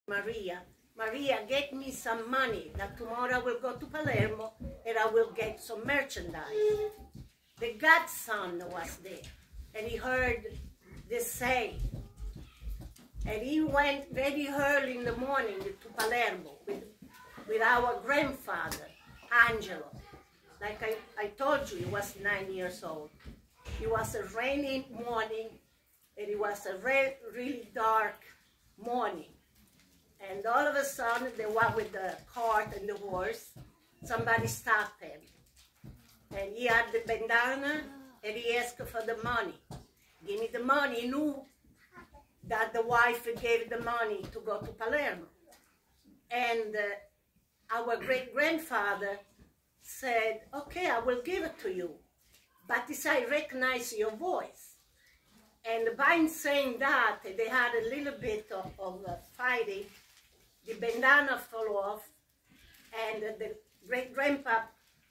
Maria, Maria, get me some money, that tomorrow I will go to Palermo and I will get some merchandise. The godson was there, and he heard this saying. And he went very early in the morning to Palermo with our grandfather, Angelo. Like I told you, he was 9 years old. It was a rainy morning, and it was a really dark morning. And all of a sudden, they were with the cart and the horse. Somebody stopped him. And he had the bandana, and he asked for the money. Give me the money. He knew that the wife gave the money to go to Palermo. And our great-grandfather said, okay, I will give it to you. But he said, I recognize your voice. And by saying that, they had a little bit of fighting. The bandana fell off, and the great-grandpa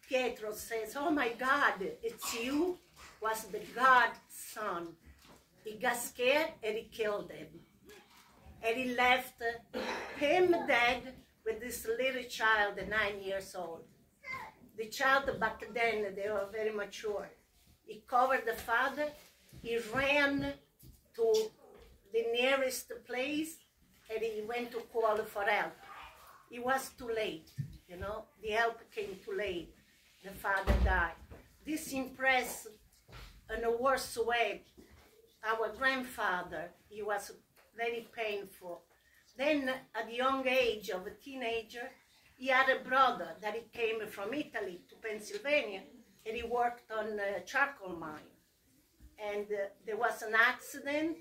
Pietro says, oh my God, it's you? Was the godson. He got scared and he killed him. And he left him dead with this little child, 9 years old. The child back then, they were very mature. He covered the father, he ran to the nearest place, and he went to call for help. It was too late, you know, the help came too late. The father died. This impressed in a worse way our grandfather. He was very painful. Then at the young age of a teenager, he had a brother that he came from Italy to Pennsylvania, and he worked on a charcoal mine. And there was an accident,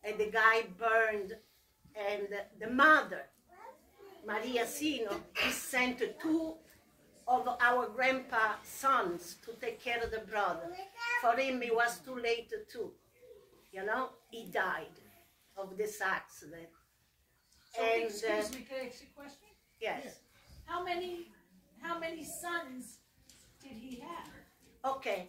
and the guy burned, and the mother, Maria Sino, he sent two of our grandpa's sons to take care of the brother. For him, it was too late too. You know, he died of this accident. So, and excuse me, can I ask you a question? yes. How many sons did he have? Okay,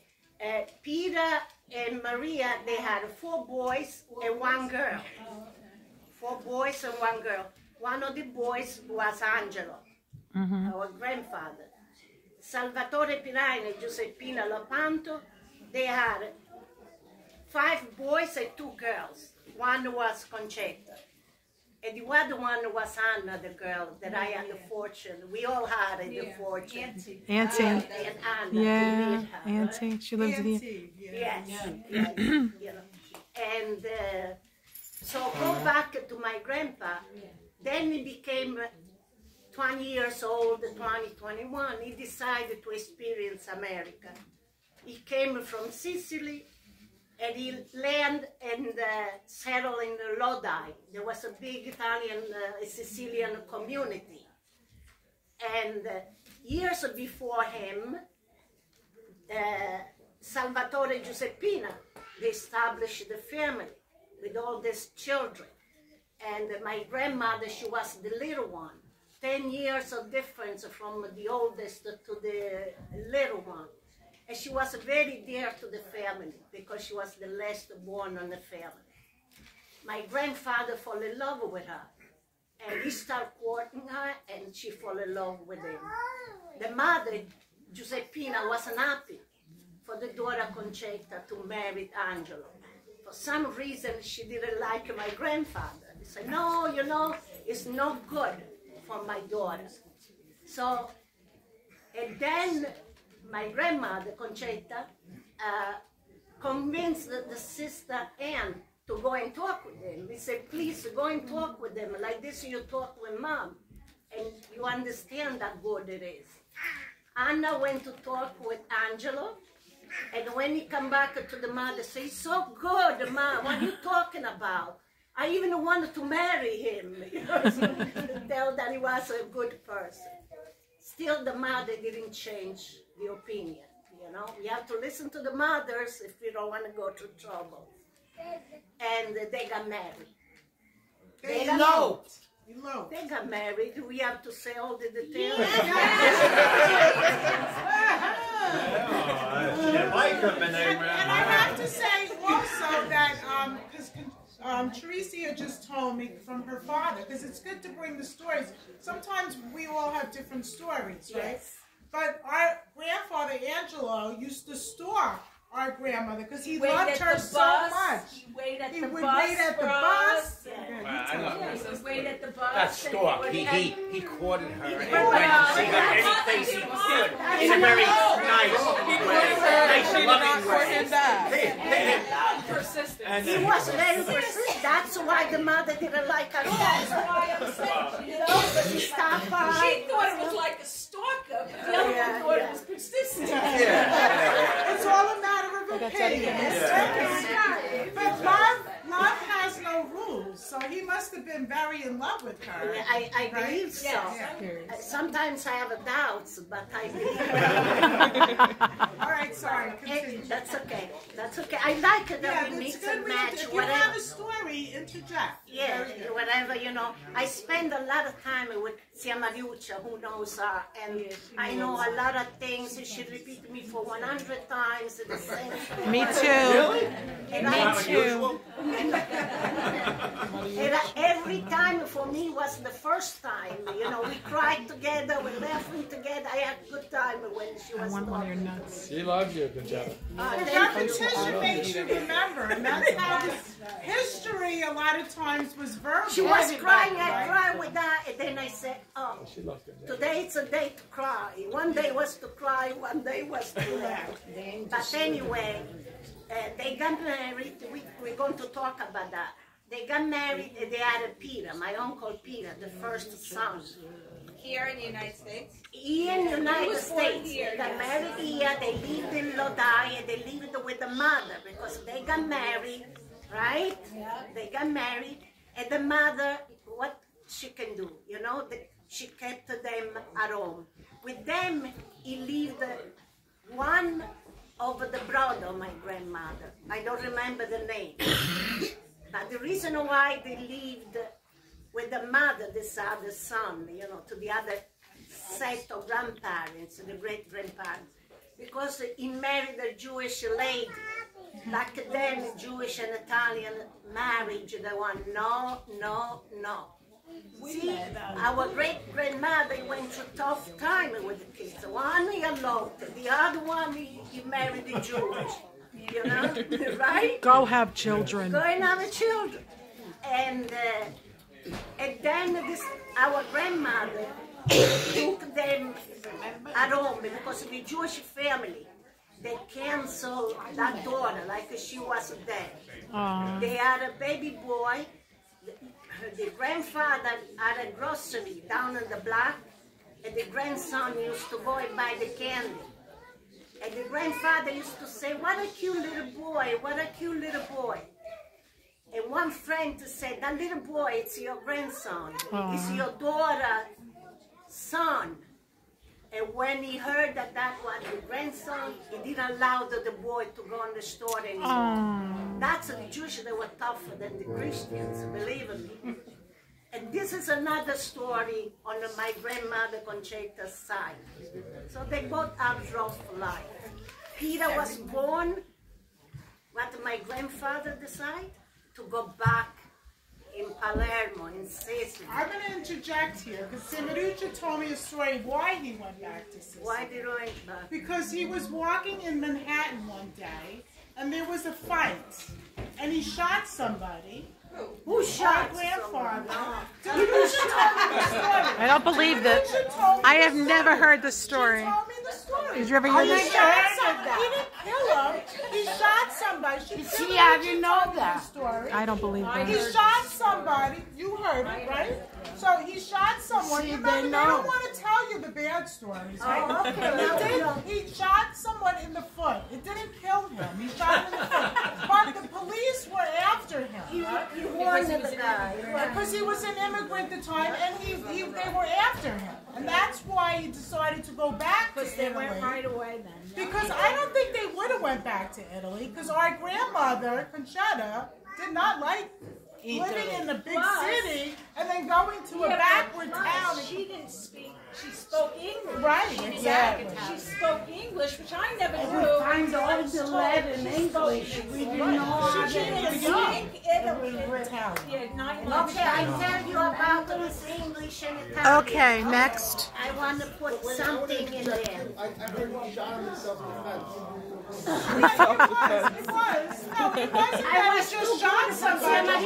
Peter and Maria, they had 4 boys and 1 girl. Oh, okay. 4 boys and 1 girl. One of the boys was Angelo, our grandfather. Salvatore Piraina and Giuseppina Lopanto, they had 5 boys and 2 girls. One was Concetta. And the other one was Anna, the girl that I had the fortune. We all had the fortune. Auntie. And Anna, Yeah, her, Auntie. right? She lives here. Yes, yes, you know. And so go back to my grandpa. Then he became 20 years old, 21. He decided to experience America. He came from Sicily, and he landed and settled in Lodi. There was a big Italian, Sicilian community. And years before him, Salvatore Giuseppina, they established the family with all these children. And my grandmother, she was the little one. 10 years of difference from the oldest to the little one. And she was very dear to the family because she was the last born on the family. My grandfather fell in love with her. And he started courting her, and she fell in love with him. The mother, Giuseppina, wasn't happy for the daughter Concetta to marry Angelo. For some reason, she didn't like my grandfather. He said, no, you know, it's not good for my daughter. So, and then my grandmother, Concetta, convinced the sister Anne to go and talk with him. He said, please go and talk with them. Like this you talk with mom. And you understand how good it is. Anna went to talk with Angelo. And when he come back to the mother, say, so good, Mom, what are you talking about? I even wanted to marry him, you know, so to tell that he was a good person. Still, the mother didn't change the opinion, you know. We have to listen to the mothers if we don't want to go through trouble. And they got married. They eloped. They got married. We have to say all the details. And I have to say also that, because Teresia just told me from her father, because it's good to bring the stories. Sometimes we all have different stories, right? Yes. But our grandfather, Angelo, used to stalk our grandmother because he loved her so much. He would wait at He the would bus. wait at the for bus. us. Yeah, Well, you I tell know. me. Yeah, he would wait at the bus. That's stalk. and He courted her and Well, went to see her well, any place he well, could. well, In a very well, nice way. Nice, loving way. persistent. And He was very persistent. That's why the mother didn't like her. That's why I'm saying, you know, but She stopped by. she thought it was like a stalker, but the other one thought it was persistent. It's all a matter of opinion. But love has no rules, so he must have been very in love with her. I believe so. Yes. Sometimes I have doubts, but I believe. All right, sorry, Hey, continue. that's okay. That's okay. I like it Yeah, that we it's mix good and when match, if you whatever. have a story, interject. Yeah, Very good. whatever, you know. I spend a lot of time with Sia Mariuccia, who knows her, and I know a lot of things. She repeated me for 100 times the same thing. Me too. Really? And Me I, too. and every time for me was the first time. You know, we cried together, we laughing together. I had a good time when she I was want one of your talking. nuts. She loves you, Concetta. Because repetition makes you remember, and that's how history a lot of times was verbal. She was crying, I right? cried with her, and then I said, oh, She loves Concetta. today it's a day to cry. One day was to cry, one day was to laugh. But anyway, they got married. We're going to talk about that. They got married, and they had a Peter, my uncle Peter, the first son. Here in the United States? Here in the United was born States. here, They got yes. married here, they lived in Lodi, and they lived with the mother because they got married, right? They got married, and the mother, what she can do, you know, she kept them at home. With them, he lived one of the brother of my grandmother. I don't remember the name. But the reason why they lived with the mother, this other son, you know, to the other set of grandparents, the great-grandparents, because he married a Jewish lady. Back then, Jewish and Italian marriage, they want no, no, no. See, our great-grandmother went through a tough time with the kids. One he eloped, the other one he married a Jewish, you know, right? Go have children. Go and have children. And then our grandmother took them at home because of the Jewish family. They canceled that daughter like she was dead. They had a baby boy. The grandfather had a grocery down in the block, and the grandson used to go and buy the candy. And the grandfather used to say, what a cute little boy, what a cute little boy. And one friend said, that little boy, it's your grandson. It's your daughter's son. And when he heard that that was the grandson, he didn't allow the boy to go in the store anymore. That's the Jews, they were tougher than the Christians, believe me. And this is another story on my grandmother Concetta's side. So they both have rough life. Peter was born, what my grandfather decided, to go back in Palermo, in Sicily. I'm going to interject here because Maruccia told me a story of why he went back to Sicily. Why did he went back? Because he was walking in Manhattan one day, and there was a fight, and he shot somebody. Who shot My grandfather. someone? Maruccia told me the story. I don't believe that. Maruccia told me I the have never story. heard the She story. told me the story. Did you ever hear He this? shot somebody. He didn't kill him. He shot somebody. See how you know that? Story. I don't believe He that. shot somebody. You heard it, right? So he shot someone. See, You they remember, they know. don't want to tell you the bad stories, right? Oh, okay. He shot someone in the foot. It didn't kill him. He shot him in the foot. But the police were after him. Right? He warned the guy. Because he was an immigrant at the time, and they were after him. And that's why he decided to go back to They went Italy. right away then. Because I don't think they would have went back to Italy, because our grandmother, Concetta, did not like living in the big city and then going to a backward town. She didn't speak. She spoke English. Right, exactly. She spoke English, which I never We knew. find all the lead in English. We didn't know how She to didn't speak. speak Yeah, 9 months. Okay, I tell you about this English and Italian. Okay, next. I want to put something in there. I heard he shot himself in the head. It was. No, it wasn't. I was just shot somebody.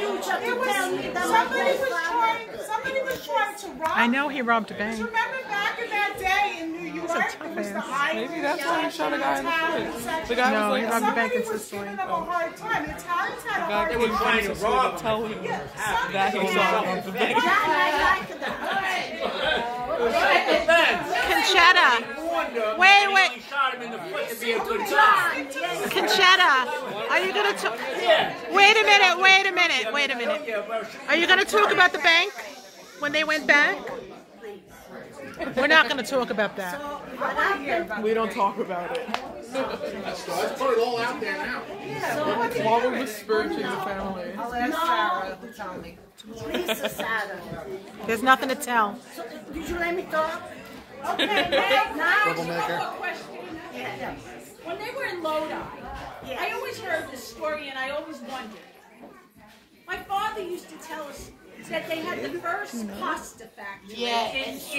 Somebody was trying to rob. I know he robbed a bank. Remember back in that day in New York, it was the Irish. Maybe that's why he shot a guy in the foot. The guy No, was he like, robbed a bank Somebody in was Sicily. giving them a hard time. The Italians had a hard they time. were trying to rob him. Tell him that he robbed the bank. Concetta. Wait. He shot him in the foot to be a good guy. Concetta, are you going to talk? Wait a minute. Are you going to talk about the bank when they went back? We're not going to talk about that. We don't talk about it. Let's put it all out there now. While we're whispering to the family. There's nothing to tell. So, did you let me talk? Okay, now Troublemaker. a question. Yeah. When they were in Lodi, I always heard this story and I always wondered. My father used to tell us that they had the first pasta factory in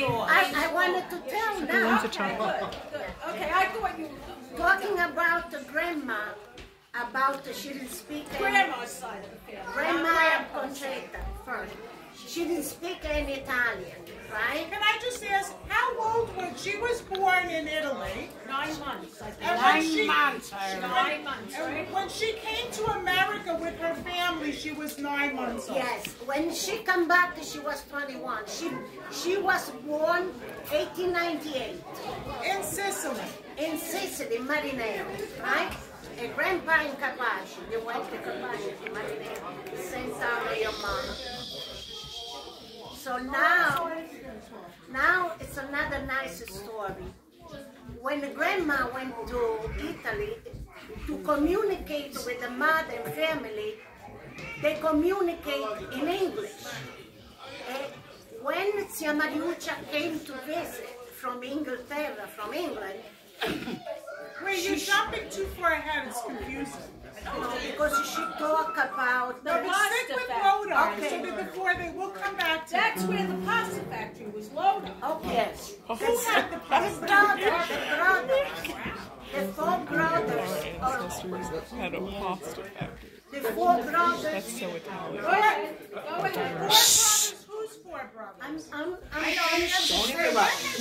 I wanted to tell now. Okay, good. Okay, I thought you were Talking about the grandma, about she didn't speak grandma's side of the family. Grandma Concetta first. She didn't speak any Italian, right? Can I just ask, how old was she? Was born in Italy. 9 months, I think. And when she- 9 months, And right? when she came to America with her family, she was 9 months old. Yes. When she come back, she was 21. She was born 1898 In Sicily. in Sicily, Marinero, right? And grandpa in Capaci. They went to Capaci, Marinero, same town as your mama. So now it's another nice story. When the grandma went to Italy to communicate with the mother and family, they communicate in English. And when Zia Mariuccia came to visit from Inglaterra, from England, Wait, you're jumping too far ahead. It's confusing. because she talked about No, but stick with Lodi. Okay. So that before they will come back to That's where the pasta factory was, Lodi. Okay. Who had the The four brothers, Had a pasta factory. the four brothers. That's so Italian. Go ahead. Go ahead. Who's four brothers? I'm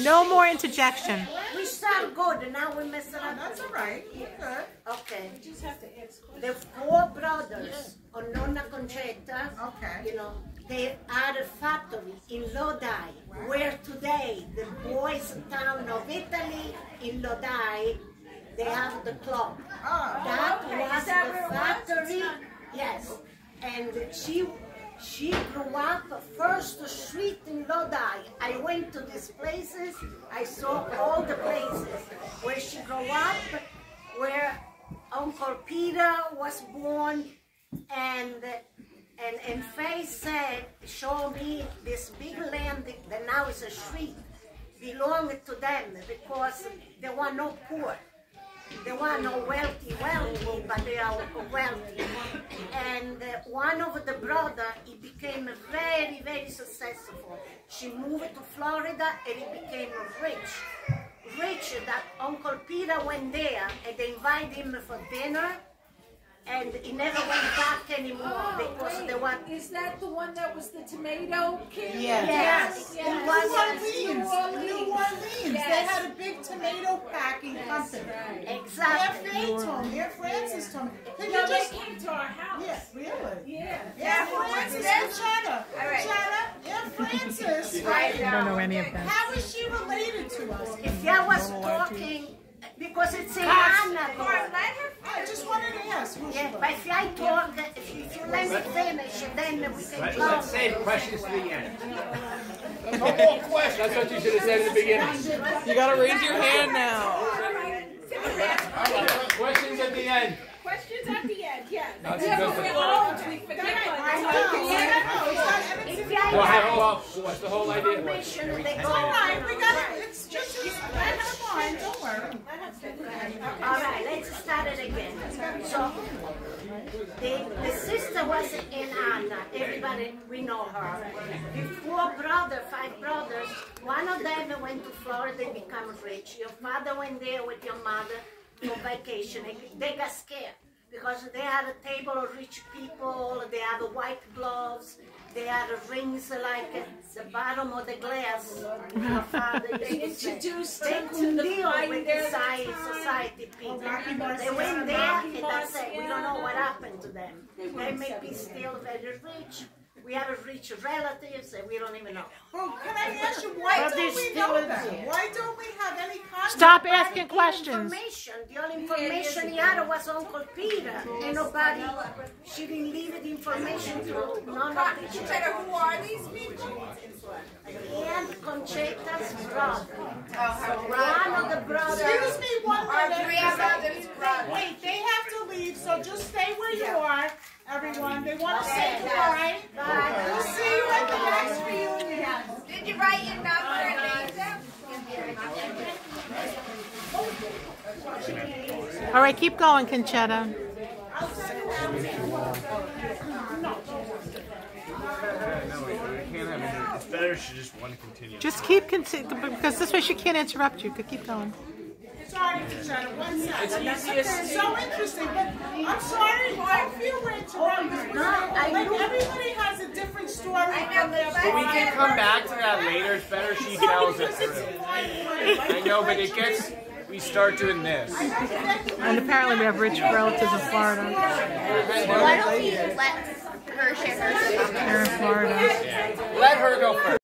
No more interjection. we start good, and now we mess it up. That's all right. Good. Okay. Just have to ask questions. The four brothers on Nonna Concetta, Okay. you know, they had a factory in Lodi, where today the boys' town of Italy in Lodi, they have the club. That okay. was Is that the where it was? factory. Yes, and she grew up first street in Lodi. I went to these places. I saw all the places where she grew up, where Uncle Peter was born, and Faye said, show me this big land that now is a street, belonged to them because there were no poor. There were no wealthy, but they are wealthy. And one of the brother, he became very, very successful. She moved to Florida and he became rich. Rich that Uncle Peter went there and they invited him for dinner, and he never went back anymore because there were. Is that the one that was the tomato king? Yes, it was New Orleans. They had a big tomato packing company. exactly. Faye told me. Francis told me. Can No, you they just? came to our house. Yeah, really? Yeah. Yeah, Francis and Chetta. right. Chetta and Francis. I don't know any of them. How is she related to us? If I was talking, because it's in Anna. I just wanted to ask. Who she Yeah, was. but if I talk, if you let me finish, then we can Let's close. save questions to the end. No more questions. That's what you should have said in the beginning. You gotta raise your hand now. Questions at the end. Questions at the end, yes. That's Yeah, a but good we're thing. old. We forget What's the whole idea? Information they It's go. all right. We got it. It's just fine. Don't worry. All right, let's start it again. So, the sister was in Anna. Everybody, we know her. The 5 brothers, one of them went to Florida, they become rich. Your father went there with your mother for vacation. They got scared because they had a table of rich people, they had white gloves, they had rings like the bottom of the glass. Your father used to say. introduced They them to couldn't the deal with the finders. society people. They went there and that's it. We don't know what happened to them. They may be still very rich. We have rich relatives and we don't even know. Well, can I ask you, why But don't they're we still know in that? there. Why don't we have any contact? Stop asking questions. The only information he had was Uncle Peter. And nobody, she didn't leave the information to none of the children. Who are these people? And Concetta's brother. One of the brothers. Excuse me one minute. Grandmother's brother. Wait, they have to leave, so just stay where you are, everyone. They want to say goodbye. We'll see you at the next reunion. Did you write your number and name them? All right, keep going, Concetta. It's better if she just want to continue. Just keep because this way she can't interrupt you. Keep going. Sorry, Concetta, one second. It's so interesting, but I'm sorry, I feel we're interrupting. Like, everybody has a different story from their But we can come back to that later. It's better she tells it through. I know, but it gets. We start doing this. And apparently we have rich relatives in Florida. Why don't we let her share her story? They're in Florida. Let her go first.